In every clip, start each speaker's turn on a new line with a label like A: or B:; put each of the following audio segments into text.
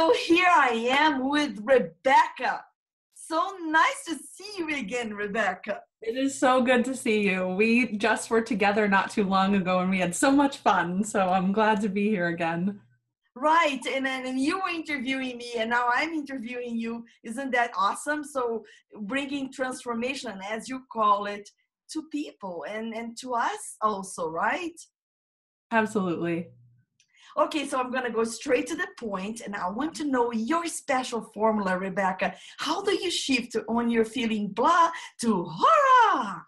A: So here I am with Rebekah. So nice to see you again, Rebekah.
B: It is so good to see you. We just were together not too long ago and we had so much fun. So I'm glad to be here again.
A: Right, and you were interviewing me and now I'm interviewing you. Isn't that awesome? So bringing transformation, as you call it, to people and to us also, right?
B: Absolutely.
A: Okay, so I'm going to go straight to the point, and I want to know your special formula, Rebekah. How do you shift on your feeling blah to horror?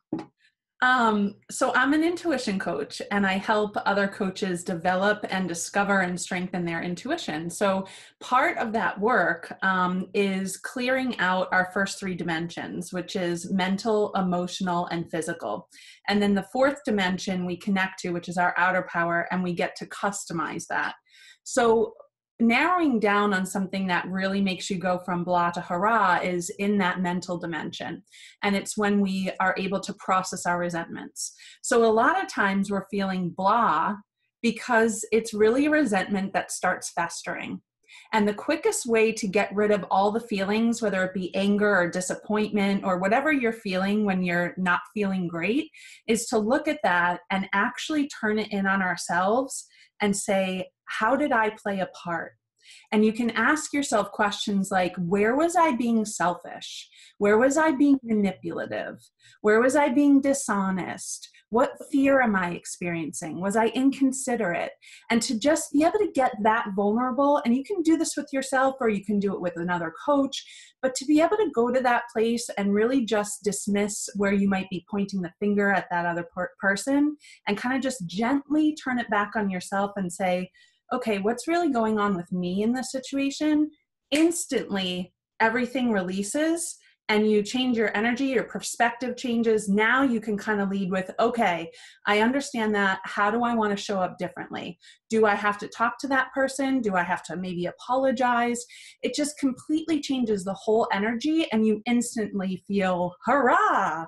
B: So I'm an intuition coach and I help other coaches develop and discover and strengthen their intuition. So part of that work is clearing out our first three dimensions, which is mental, emotional, and physical. And then the fourth dimension we connect to, which is our outer power, and we get to customize that. So narrowing down on something that really makes you go from blah to hurrah is in that mental dimension. And it's when we are able to process our resentments. So a lot of times we're feeling blah because it's really a resentment that starts festering. And the quickest way to get rid of all the feelings, whether it be anger or disappointment or whatever you're feeling when you're not feeling great, is to look at that and actually turn it in on ourselves and say, how did I play a part? And you can ask yourself questions like, where was I being selfish? Where was I being manipulative? Where was I being dishonest? What fear am I experiencing? Was I inconsiderate? And to just be able to get that vulnerable, and you can do this with yourself or you can do it with another coach, but to be able to go to that place and really just dismiss where you might be pointing the finger at that other person and kind of just gently turn it back on yourself and say, okay, what's really going on with me in this situation? Instantly, everything releases and you change your energy, your perspective changes. Now you can kind of lead with, okay, I understand that. How do I want to show up differently? Do I have to talk to that person? Do I have to maybe apologize? It just completely changes the whole energy and you instantly feel, hurrah!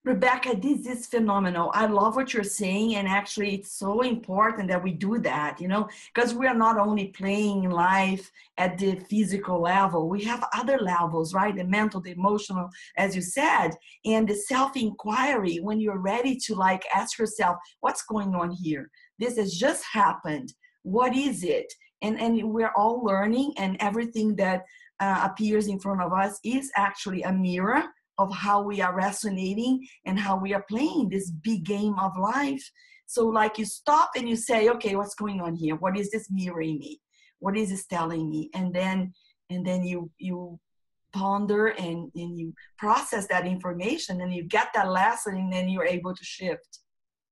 A: Rebekah, this is phenomenal. I love what you're saying. And actually, it's so important that we do that, because we are not only playing life at the physical level, we have other levels, right? The mental, the emotional, as you said, and the self-inquiry when you're ready to ask yourself, what's going on here? This has just happened. What is it? And we're all learning, and everything that appears in front of us is actually a mirror of how we are resonating and how we are playing this big game of life. So you stop and you say, okay, what's going on here? What is this mirroring me? What is this telling me? And then you ponder and you process that information and you get that lesson and then you're able to shift.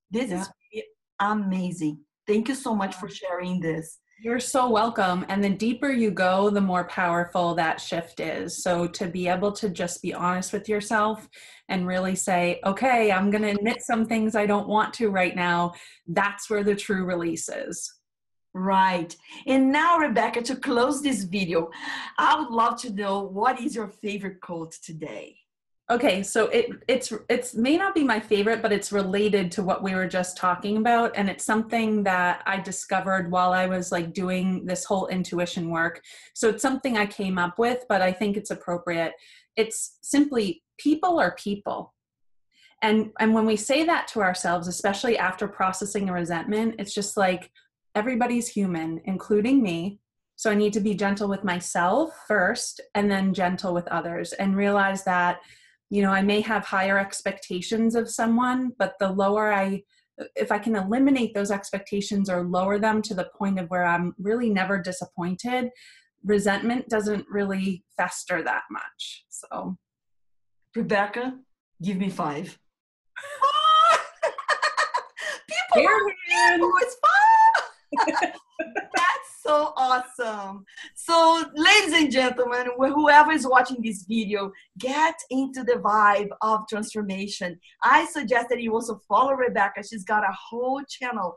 A: This is really amazing. Thank you so much for sharing this.
B: You're so welcome. And the deeper you go, the more powerful that shift is. So to be able to just be honest with yourself and really say, okay, I'm going to admit some things I don't want to right now. That's where the true release is.
A: Right. And now, Rebekah, to close this video, I would love to know, what is your favorite quote today?
B: Okay, so it's may not be my favorite, but it's related to what we were just talking about. And it's something that I discovered while I was doing this whole intuition work. So it's something I came up with, but I think it's appropriate. It's simply, people are people. And when we say that to ourselves, especially after processing a resentment, it's just everybody's human, including me. So I need to be gentle with myself first and then gentle with others and realize that I may have higher expectations of someone, but if I can eliminate those expectations or lower them to the point of where I'm really never disappointed, resentment doesn't really fester that much. So,
A: Rebekah, give me 5.
B: People
A: it's fun. That's so awesome. So, ladies and gentlemen, whoever is watching this video, get into the vibe of transformation. I suggest that you also follow Rebekah. She's got a whole channel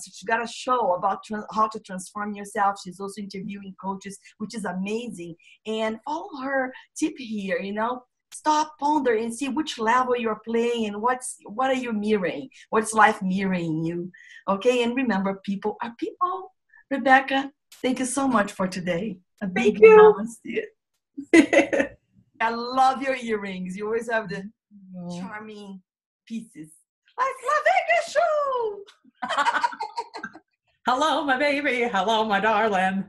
A: she's got a show about how to transform yourself. She's also interviewing coaches, which is amazing. And follow her tip here, Stop, ponder, and see which level you're playing and what are you mirroring? What's life mirroring you? Okay, and remember, people are people. Rebekah, Thank you so much for today. A big
B: Thank you.
A: namaste. I love your earrings. You always have the charming pieces. Like La Vegas show.
B: Hello, my baby. Hello, my darling.